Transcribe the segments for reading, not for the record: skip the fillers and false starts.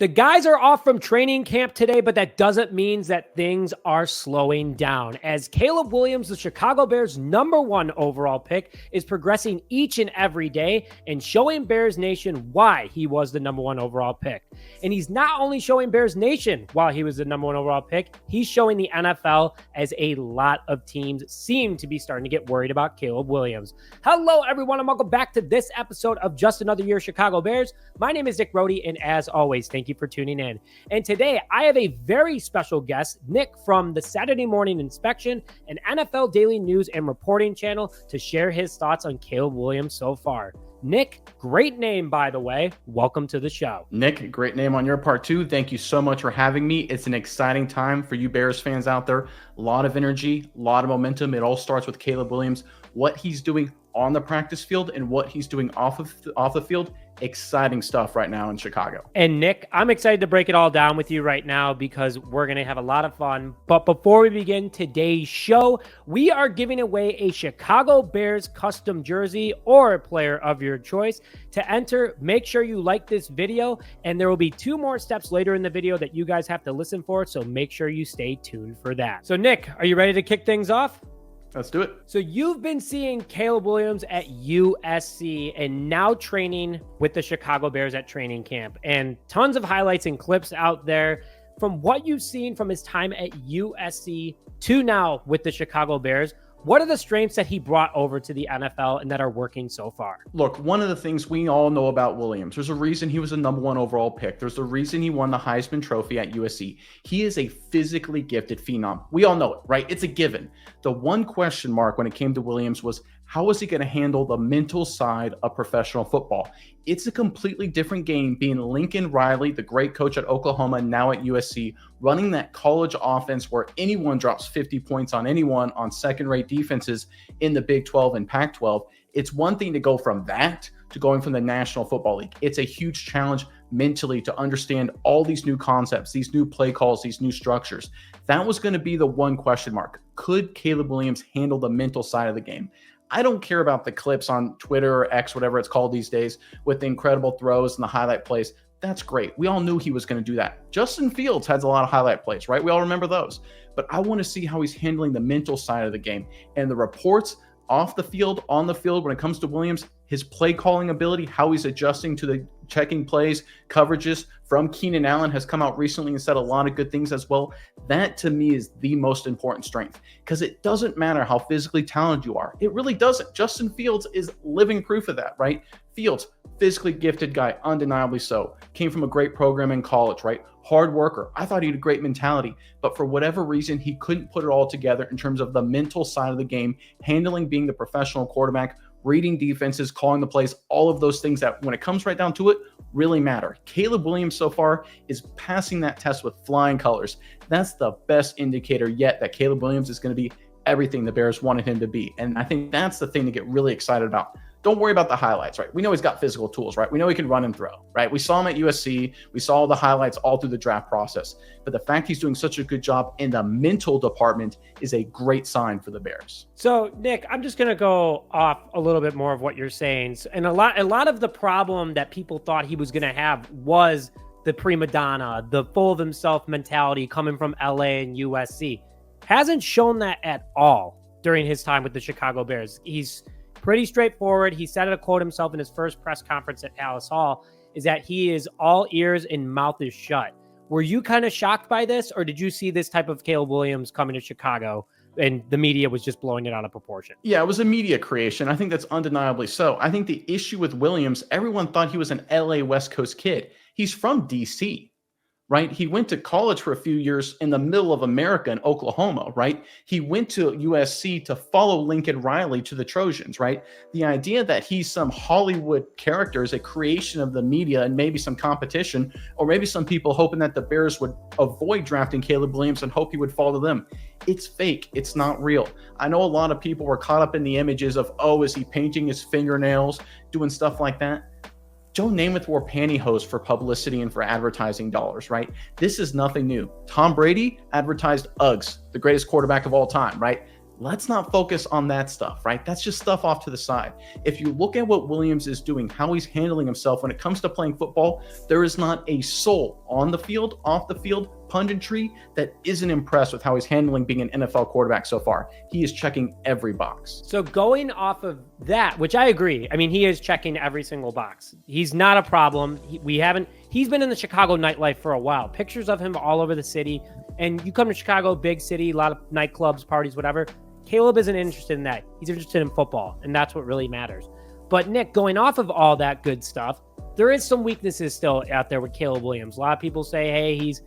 The guys are off from training camp today, but that doesn't mean that things are slowing down. As Caleb Williams, the Chicago Bears' #1 overall pick, is progressing each and every day and showing Bears Nation why he was the #1 overall pick. And he's not only showing Bears Nation why he was the #1 overall pick, he's showing the NFL as a lot of teams seem to be starting to get worried about Caleb Williams. Hello, everyone, and welcome back to this episode of Just Another Year Chicago Bears. My name is Nick Brody, and as always, thank you for tuning in. And today I have a very special guest, Nick from the Saturday Morning Inspection, an NFL daily news and reporting channel, to share his thoughts on Caleb Williams so far. Nick, great name, by the way. Welcome to the show. Nick, great name on your part too. Thank you so much for having me. It's an exciting time for you Bears fans out there. A lot of energy, a lot of momentum. It all starts with Caleb Williams, what he's doing on the practice field and what he's doing off the field. Exciting stuff right now in Chicago. And Nick, I'm excited to break it all down with you right now because we're going to have a lot of fun. But before we begin today's show, we are giving away a Chicago Bears custom jersey or a player of your choice. To enter, make sure you like this video, and there will be 2 more steps later in the video that you guys have to listen for, so make sure you stay tuned for that. So Nick, are you ready to kick things off? Let's do it. So you've been seeing Caleb Williams at USC and now training with the Chicago Bears at training camp, and tons of highlights and clips out there. From what you've seen from his time at USC to now with the Chicago Bears, what are the strengths that he brought over to the NFL and that are working so far? Look, one of the things we all know about Williams, there's a reason he was a #1 overall pick. There's a reason he won the Heisman Trophy at USC. He is a physically gifted phenom. We all know it, right? It's a given. The one question mark when it came to Williams was, how is he going to handle the mental side of professional football? It's a completely different game being Lincoln Riley, the great coach at Oklahoma, now at USC, running that college offense where anyone drops 50 points on anyone on second-rate defenses in the Big 12 and Pac-12. It's one thing to go from that to going from the National Football League. It's a huge challenge mentally to understand all these new concepts, these new play calls, these new structures. That was going to be the one question mark. Could Caleb Williams handle the mental side of the game? I don't care about the clips on Twitter or X, whatever it's called these days, with the incredible throws and the highlight plays. That's great. We all knew he was going to do that. Justin Fields has a lot of highlight plays, right? We all remember those. But I want to see how he's handling the mental side of the game. And the reports off the field, on the field, when it comes to Williams, his play calling ability, how he's adjusting to the checking plays, coverages from Keenan Allen has come out recently and said a lot of good things as well. That to me is the most important strength, because it doesn't matter how physically talented you are. It really doesn't. Justin Fields is living proof of that, right? Fields, physically gifted guy, undeniably so. Came from a great program in college, right? Hard worker. I thought he had a great mentality, but for whatever reason, he couldn't put it all together in terms of the mental side of the game, handling being the professional quarterback, reading defenses, calling the plays, all of those things that when it comes right down to it, really matter. Caleb Williams so far is passing that test with flying colors. That's the best indicator yet that Caleb Williams is going to be everything the Bears wanted him to be. And I think that's the thing to get really excited about. Don't worry about the highlights, right? We know he's got physical tools, right? We know he can run and throw, right? We saw him at USC. We saw the highlights all through the draft process. But the fact he's doing such a good job in the mental department is a great sign for the Bears. So, Nick, I'm just going to go off a little bit more of what you're saying. And a lot of the problem that people thought he was going to have was the prima donna, the full of himself mentality coming from LA and USC. Hasn't shown that at all during his time with the Chicago Bears. He's pretty straightforward. He said a quote himself in his first press conference at Alice Hall, is that he is all ears and mouth is shut. Were you kind of shocked by this, or did you see this type of Caleb Williams coming to Chicago and the media was just blowing it out of proportion? Yeah, it was a media creation. I think that's undeniably so. I think the issue with Williams, everyone thought he was an LA West Coast kid. He's from DC. Right? He went to college for a few years in the middle of America in Oklahoma, right? He went to USC to follow Lincoln Riley to the Trojans, right? The idea that he's some Hollywood character is a creation of the media and maybe some competition, or maybe some people hoping that the Bears would avoid drafting Caleb Williams and hope he would fall to them. It's fake. It's not real. I know a lot of people were caught up in the images of, oh, is he painting his fingernails, doing stuff like that? Joe Namath wore pantyhose for publicity and for advertising dollars, right? This is nothing new. Tom Brady advertised Uggs, the greatest quarterback of all time, right? let's not focus on that stuff, right? That's just stuff off to the side. If you look at what Williams is doing, how he's handling himself when it comes to playing football, there is not a soul on the field, off the field, punditry that isn't impressed with how he's handling being an NFL quarterback so far. He is checking every box. So going off of that, which I agree, I mean, he is checking every single box. He's not a problem. He's been in the Chicago nightlife for a while. Pictures of him all over the city. And you come to Chicago, big city, a lot of nightclubs, parties, whatever. Caleb isn't interested in that. He's interested in football, and that's what really matters. But Nick, going off of all that good stuff, there is some weaknesses still out there with Caleb Williams. A lot of people say, hey, he's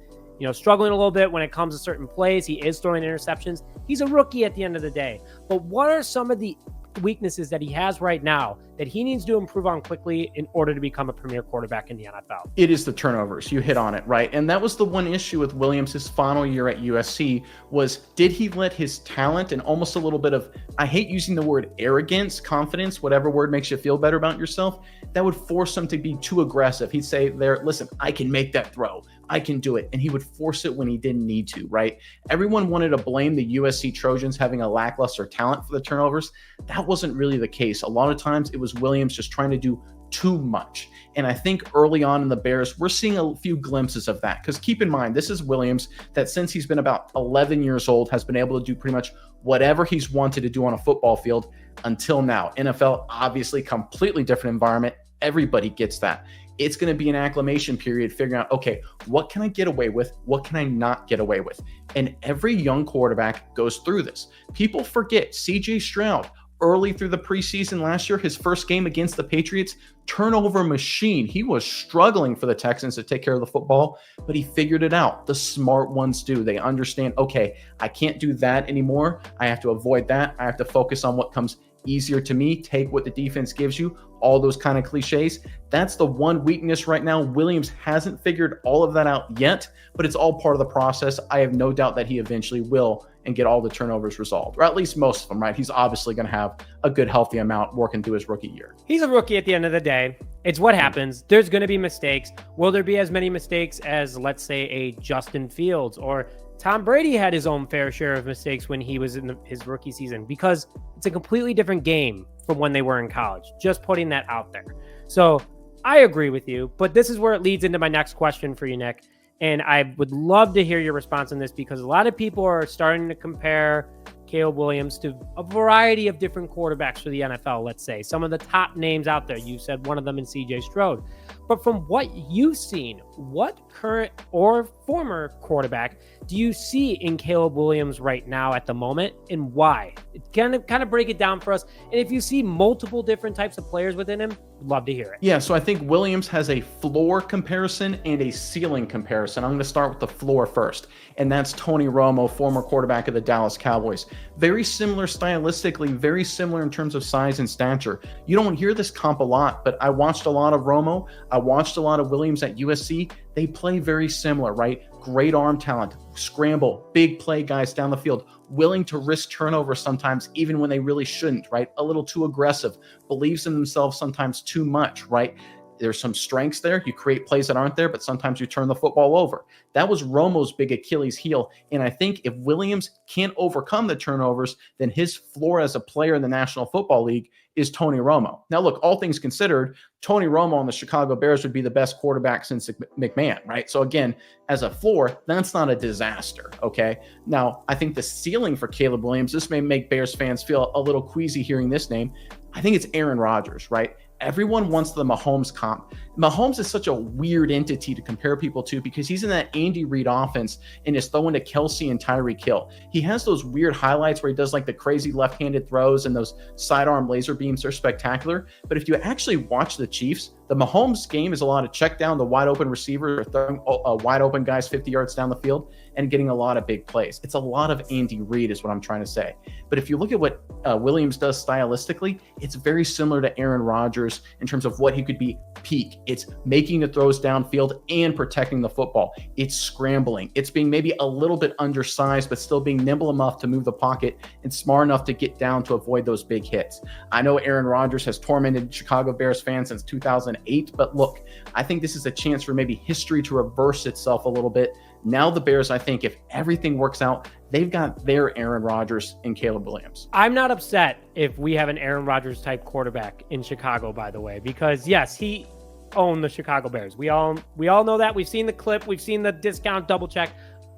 struggling a little bit when it comes to certain plays. He is throwing interceptions. He's a rookie at the end of the day. But what are some of the weaknesses that he has right now that he needs to improve on quickly in order to become a premier quarterback in the NFL? It is the turnovers. You hit on it, right? And that was the one issue with Williams his final year at USC was, did he let his talent and almost a little bit of, I hate using the word arrogance, confidence, whatever word makes you feel better about yourself, that would force him to be too aggressive. He'd say there, listen, I can make that throw. I can do it. And he would force it when he didn't need to, right? Everyone wanted to blame the USC Trojans having a lackluster talent for the turnovers. That wasn't really the case. A lot of times it was Williams just trying to do too much. And I think early on in the Bears, we're seeing a few glimpses of that. Because keep in mind, this is Williams that since he's been about 11 years old has been able to do pretty much whatever he's wanted to do on a football field until now. NFL, obviously, completely different environment. Everybody gets that. It's going to be an acclimation period figuring out, okay, what can I get away with? What can I not get away with? And every young quarterback goes through this. People forget CJ Stroud early through the preseason last year, his first game against the Patriots, turnover machine. He was struggling for the Texans to take care of the football, but he figured it out. The smart ones do. They understand, okay, I can't do that anymore. I have to avoid that. I have to focus on what comes easier to me, take what the defense gives you, all those kind of cliches. That's the one weakness right now. Williams hasn't figured all of that out yet, but it's all part of the process. I have no doubt that he eventually will and get all the turnovers resolved, or at least most of them, right? He's obviously going to have a good, healthy amount working through his rookie year. He's a rookie at the end of the day. It's what happens. There's going to be mistakes. Will there be as many mistakes as, let's say, a Justin Fields or Tom Brady had his own fair share of mistakes when he was in his rookie season? Because it's a completely different game from when they were in college. Just putting that out there. So I agree with you, but this is where it leads into my next question for you, Nick. And I would love to hear your response on this because a lot of people are starting to compare Caleb Williams to a variety of different quarterbacks for the NFL, let's say. Some of the top names out there. You said one of them in CJ Stroud. But from what you've seen, what current or former quarterback do you see in Caleb Williams right now at the moment, and why? Kind of break it down for us. And if you see multiple different types of players within him, love to hear it. Yeah, so I think Williams has a floor comparison and a ceiling comparison. I'm going to start with the floor first, and that's Tony Romo, former quarterback of the Dallas Cowboys. Very similar stylistically, very similar in terms of size and stature. You don't hear this comp a lot, but I watched a lot of Romo. I watched a lot of Williams at USC. They play very similar, right? Great arm talent, scramble, big play guys down the field, willing to risk turnover sometimes, even when they really shouldn't, right? A little too aggressive, believes in themselves sometimes too much, right? There's some strengths there. You create plays that aren't there, but sometimes you turn the football over. That was Romo's big Achilles heel. And I think if Williams can't overcome the turnovers, then his floor as a player in the National Football League is Tony Romo. Now, look, all things considered, Tony Romo on the Chicago Bears would be the best quarterback since McMahon, right? So again, as a floor, that's not a disaster, okay? Now, I think the ceiling for Caleb Williams, this may make Bears fans feel a little queasy hearing this name. I think it's Aaron Rodgers, right? Everyone wants the Mahomes comp. Mahomes is such a weird entity to compare people to because he's in that Andy Reid offense and is throwing to Kelsey and Tyreek Hill. He has those weird highlights where he does like the crazy left-handed throws and those sidearm laser beams are spectacular. But if you actually watch the Chiefs, the Mahomes game is a lot of check down the wide open receiver or throwing wide open guys 50 yards down the field and getting a lot of big plays. It's a lot of Andy Reid is what I'm trying to say. But if you look at what Williams does stylistically, it's very similar to Aaron Rodgers in terms of what he could be peak. It's making the throws downfield and protecting the football. It's scrambling. It's being maybe a little bit undersized, but still being nimble enough to move the pocket and smart enough to get down to avoid those big hits. I know Aaron Rodgers has tormented Chicago Bears fans since 2008, but look, I think this is a chance for maybe history to reverse itself a little bit Now the Bears, I think if everything works out, they've got their Aaron Rodgers and Caleb Williams. I'm not upset if we have an Aaron Rodgers type quarterback in Chicago, by the way, because yes, he owned the Chicago Bears. We all know that. We've seen the clip. We've seen the discount double check.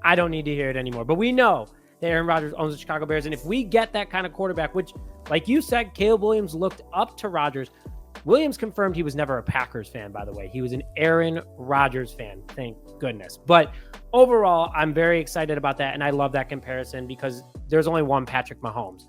I don't need to hear it anymore. But we know that Aaron Rodgers owns the Chicago Bears. And if we get that kind of quarterback, which, like you said, Caleb Williams looked up to Rodgers. Williams confirmed he was never a Packers fan, by the way. He was an Aaron Rodgers fan. Thank goodness. But overall, I'm very excited about that. And I love that comparison because there's only one Patrick Mahomes.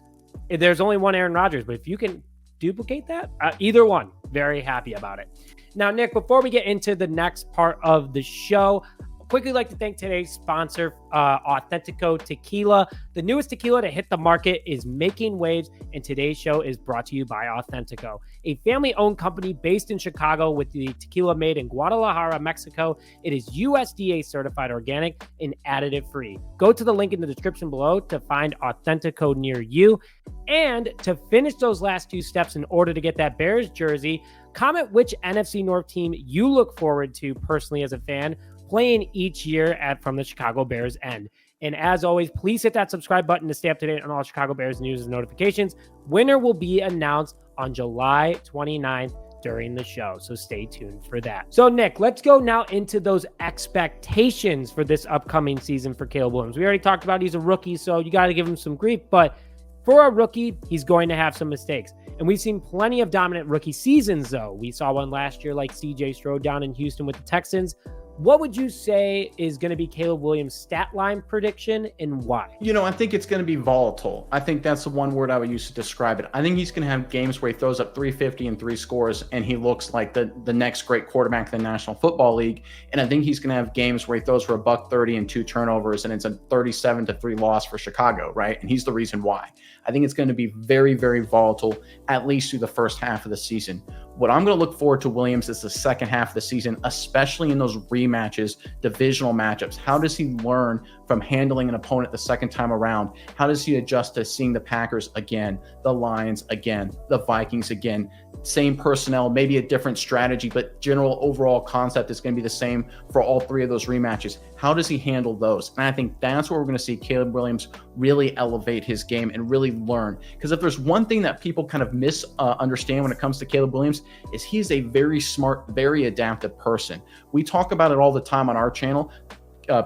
There's only one Aaron Rodgers. But if you can duplicate that, either one, very happy about it. Now, Nick, before we get into the next part of the show, quickly like to thank today's sponsor, Authentico Tequila. The newest tequila to hit the market is making waves, and today's show is brought to you by Authentico, a family-owned company based in Chicago with the tequila made in Guadalajara, Mexico. It is USDA certified organic and additive-free. Go to the link in the description below to find Authentico near you. And to finish those last two steps in order to get that Bears jersey, comment which NFC North team you look forward to personally as a fan playing each year from the Chicago Bears end. And as always, please hit that subscribe button to stay up to date on all Chicago Bears news and notifications. Winner will be announced on July 29th during the show, so stay tuned for that. So Nick, let's go now into those expectations for this upcoming season for Caleb Williams. We already talked about he's a rookie, so you got to give him some grief, but for a rookie, he's going to have some mistakes. And we've seen plenty of dominant rookie seasons, though. We saw one last year like CJ Stroud down in Houston with the Texans. What would you say is going to be Caleb Williams' stat line prediction and why? I think it's going to be volatile. I think that's the one word I would use to describe it. I think he's going to have games where he throws up 350 and 3 scores and he looks like the next great quarterback in the National Football League. And I think he's going to have games where he throws for $130 and 2 turnovers and it's a 37-3 loss for Chicago, right? And he's the reason why. I think it's going to be very, very volatile, at least through the first half of the season. What I'm going to look forward to Williams is the second half of the season, especially in those rematches, divisional matchups. How does he learn from handling an opponent the second time around? How does he adjust to seeing the Packers again, the Lions again, the Vikings again? Same personnel, maybe a different strategy, but general overall concept is going to be the same for all 3 of those rematches. How does he handle those? And I think that's where we're going to see Caleb Williams really elevate his game and really learn. Because if there's one thing that people kind of misunderstand when it comes to Caleb Williams, is he's a very smart, very adaptive person. We talk about it all the time on our channel.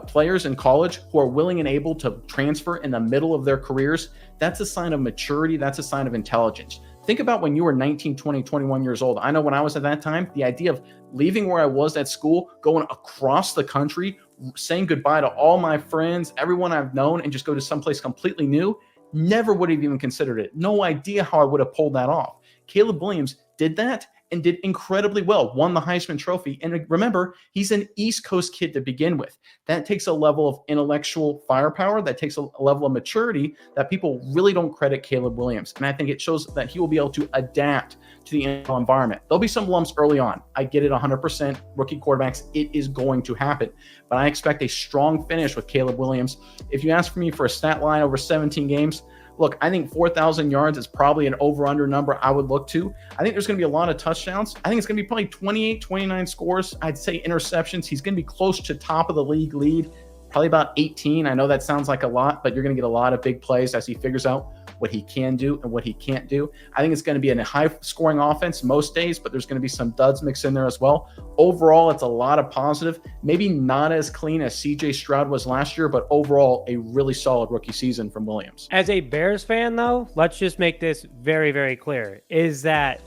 Players in college who are willing and able to transfer in the middle of their careers, that's a sign of maturity. That's a sign of intelligence. Think about when you were 19, 20, 21 years old. I know when I was at that time, the idea of leaving where I was at school, going across the country, saying goodbye to all my friends, everyone I've known, and just go to someplace completely new, never would have even considered it. No idea how I would have pulled that off. Caleb Williams did that and did incredibly well, won the Heisman Trophy. And remember, he's an East Coast kid to begin with. That takes a level of intellectual firepower. That takes a level of maturity that people really don't credit Caleb Williams. And I think it shows that he will be able to adapt to the NFL environment. There'll be some lumps early on. I get it 100%. Rookie quarterbacks, it is going to happen. But I expect a strong finish with Caleb Williams. If you ask for me for a stat line over 17 games, look, I think 4,000 yards is probably an over-under number I would look to. I think there's going to be a lot of touchdowns. I think it's going to be probably 28, 29 scores. I'd say interceptions. He's going to be close to top of the league lead, probably about 18. I know that sounds like a lot, but you're going to get a lot of big plays as he figures out what he can do and what he can't do. I think it's going to be a high-scoring offense most days, but there's going to be some duds mixed in there as well. Overall, it's a lot of positive. Maybe not as clean as CJ Stroud was last year, but overall, a really solid rookie season from Williams. As a Bears fan, though, let's just make this very, very clear, is that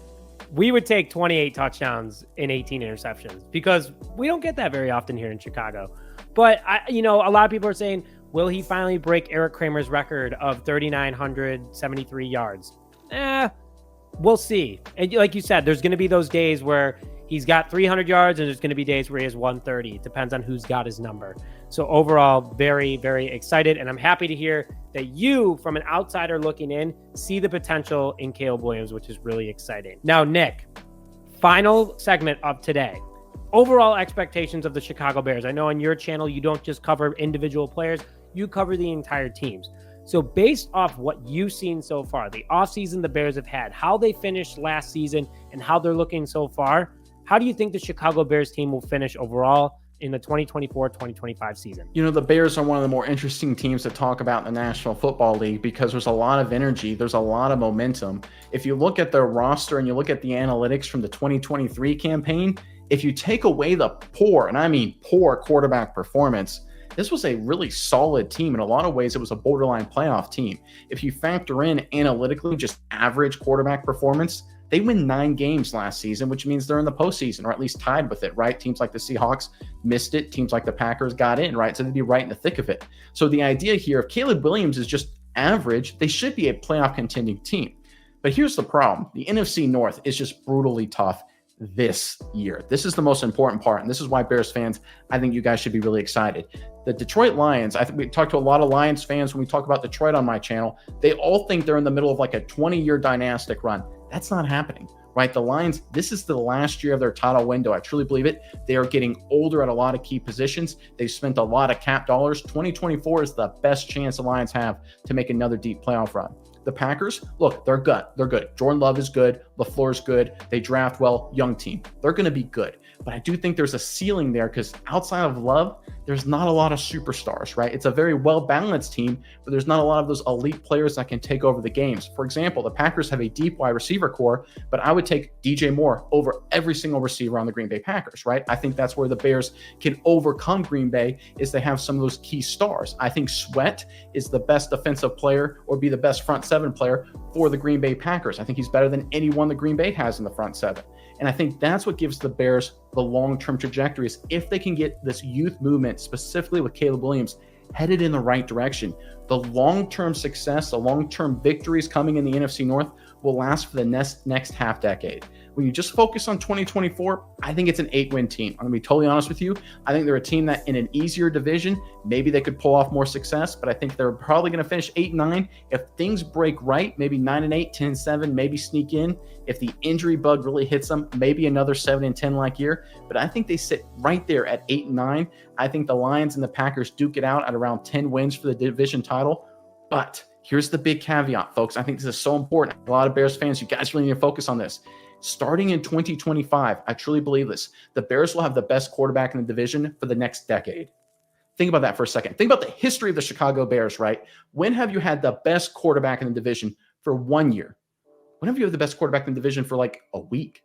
we would take 28 touchdowns and 18 interceptions because we don't get that very often here in Chicago. But, a lot of people are saying, will he finally break Eric Kramer's record of 3,973 yards? We'll see. And like you said, there's going to be those days where he's got 300 yards and there's going to be days where he has 130. It depends on who's got his number. So overall, very, very excited. And I'm happy to hear that you, from an outsider looking in, see the potential in Caleb Williams, which is really exciting. Now, Nick, final segment of today. Overall expectations of the Chicago Bears. I know on your channel, you don't just cover individual players, you cover the entire teams. So based off what you've seen so far, the offseason the Bears have had, how they finished last season and how they're looking so far, how do you think the Chicago Bears team will finish overall? in the 2024-2025 season. You know, the Bears are one of the more interesting teams to talk about in the National Football League because there's a lot of energy. There's a lot of momentum. If you look at their roster and you look at the analytics from the 2023 campaign, if you take away the poor, and I mean poor quarterback performance, this was a really solid team. In a lot of ways, it was a borderline playoff team. If you factor in analytically just average quarterback performance, they win 9 games last season, which means they're in the postseason or at least tied with it, right? Teams like the Seahawks missed it. Teams like the Packers got in, right? So they'd be right in the thick of it. So the idea here, if Caleb Williams is just average, they should be a playoff contending team. But here's the problem. The NFC North is just brutally tough this year. This is the most important part, and this is why Bears fans, I think you guys should be really excited. The Detroit Lions, I think we talked to a lot of Lions fans when we talk about Detroit on my channel. They all think they're in the middle of like a 20-year dynastic run. That's not happening, right? The Lions, this is the last year of their title window. I truly believe it. They are getting older at a lot of key positions. They've spent a lot of cap dollars. 2024 is the best chance the Lions have to make another deep playoff run. The Packers, look, they're good. They're good. Jordan Love is good. LaFleur's good. They draft well. Young team. They're going to be good. But I do think there's a ceiling there because outside of Love, there's not a lot of superstars, right? It's a very well-balanced team, but there's not a lot of those elite players that can take over the games. For example, the Packers have a deep wide receiver core, but I would take DJ Moore over every single receiver on the Green Bay Packers, right? I think that's where the Bears can overcome Green Bay is they have some of those key stars. I think Sweat is the best defensive player or be the best front seven player for the Green Bay Packers. I think he's better than anyone the Green Bay has in the front seven. And I think that's what gives the Bears the long-term trajectory is if they can get this youth movement, specifically with Caleb Williams, headed in the right direction. The long-term success, the long-term victories coming in the NFC North will last for the next half decade. When you just focus on 2024, I think it's an 8-win team. I'm going to be totally honest with you. I think they're a team that in an easier division, maybe they could pull off more success, but I think they're probably going to finish 8-9. If things break right, maybe 9-8, 10-7, maybe sneak in. If the injury bug really hits them, maybe another 7-10 like year. But I think they sit right there at 8-9. I think the Lions and the Packers duke it out at around 10 wins for the division title. But here's the big caveat, folks. I think this is so important. A lot of Bears fans, you guys really need to focus on this. Starting in 2025, I truly believe this. The Bears will have the best quarterback in the division for the next decade. Think about that for a second. Think about the history of the Chicago Bears, right? When have you had the best quarterback in the division for 1 year? When have you had the best quarterback in the division for like a week?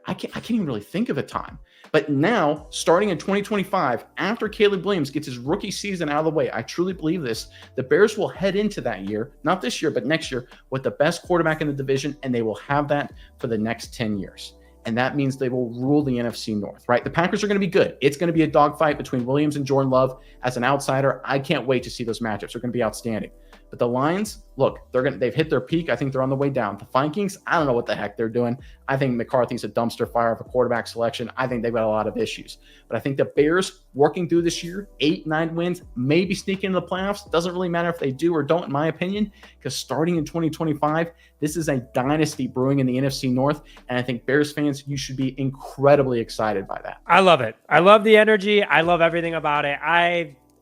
I can't even really think of a time. But now, starting in 2025, after Caleb Williams gets his rookie season out of the way, I truly believe this, the Bears will head into that year, not this year, but next year, with the best quarterback in the division, and they will have that for the next 10 years. And that means they will rule the NFC North, right? The Packers are going to be good. It's going to be a dogfight between Williams and Jordan Love. As an outsider, I can't wait to see those matchups. They're going to be outstanding. But the Lions, look, they've hit their peak. I think they're on the way down. The Vikings, I don't know what the heck they're doing. I think McCarthy's a dumpster fire of a quarterback selection. I think they've got a lot of issues. But I think the Bears working through this year, 8-9 wins, maybe sneak into the playoffs. Doesn't really matter if they do or don't, in my opinion, because starting in 2025, this is a dynasty brewing in the NFC North. And I think Bears fans, you should be incredibly excited by that. I love it. I love the energy. I love everything about it.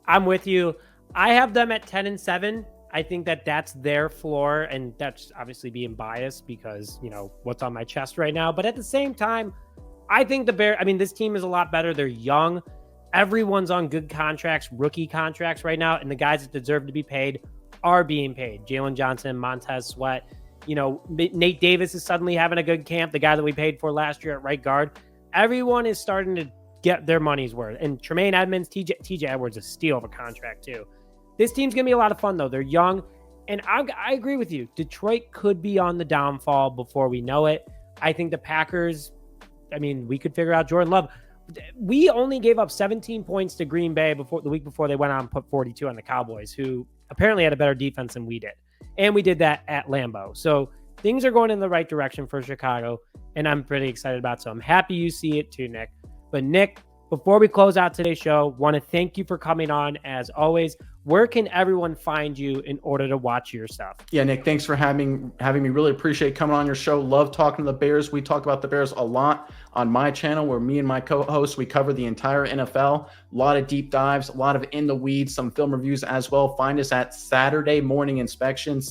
I'm with you. I have them at 10-7. I think that that's their floor, and that's obviously being biased because, you know, what's on my chest right now. But at the same time, I think this team is a lot better. They're young. Everyone's on good contracts, rookie contracts right now, and the guys that deserve to be paid are being paid. Jalen Johnson, Montez Sweat, you know, Nate Davis is suddenly having a good camp, the guy that we paid for last year at right guard. Everyone is starting to get their money's worth. And Tremaine Edmonds, TJ Edwards, a steal of a contract too. This team's going to be a lot of fun, though. They're young, and I agree with you. Detroit could be on the downfall before we know it. I think the Packers, we could figure out Jordan Love. We only gave up 17 points to Green Bay the week before they went on and put 42 on the Cowboys, who apparently had a better defense than we did. And we did that at Lambeau. So things are going in the right direction for Chicago, and I'm pretty excited about it. So I'm happy you see it too, Nick. But Nick, before we close out today's show, want to thank you for coming on as always. Where can everyone find you in order to watch your stuff? Yeah, Nick, thanks for having me. Really appreciate coming on your show. Love talking to the Bears. We talk about the Bears a lot on my channel, where me and my co-hosts, we cover the entire NFL. A lot of deep dives, a lot of in the weeds, some film reviews as well. Find us at Saturday Morning Inspection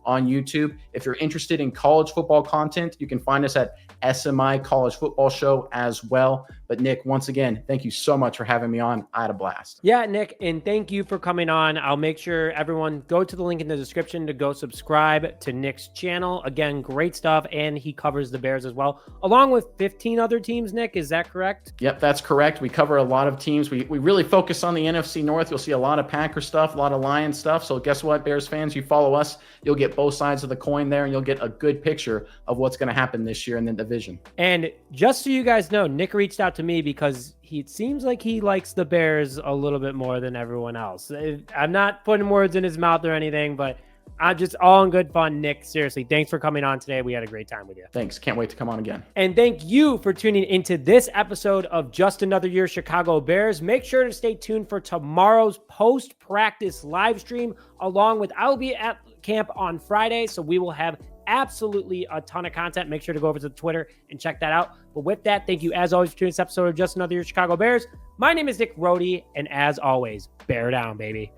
on YouTube. If you're interested in college football content, you can find us at SMI College Football Show as well. But Nick, once again, thank you so much for having me on. I had a blast. Yeah, Nick, and thank you for coming on. I'll make sure everyone go to the link in the description to go subscribe to Nick's channel. Again, great stuff, and he covers the Bears as well, along with 15 other teams, Nick. Is that correct? Yep, that's correct. We cover a lot of teams. We really focus on the NFC North. You'll see a lot of Packer stuff, a lot of Lions stuff. So guess what, Bears fans? You follow us, you'll get both sides of the coin there, and you'll get a good picture of what's going to happen this year in the division. And just so you guys know, Nick reached out to me because it seems like he likes the Bears a little bit more than everyone else. I'm not putting words in his mouth or anything, but I'm just all in good fun. Nick, seriously, thanks for coming on today. We had a great time with you. Thanks. Can't wait to come on again. And thank you for tuning into this episode of Just Another Year Chicago Bears. Make sure to stay tuned for tomorrow's post-practice live stream, along with I'll be at camp on Friday, so we will have absolutely a ton of content. Make sure to go over to Twitter and check that out. But with that, thank you as always for tuning this episode of Just Another Year Chicago Bears. My name is Nick Rohde, and as always, bear down, baby.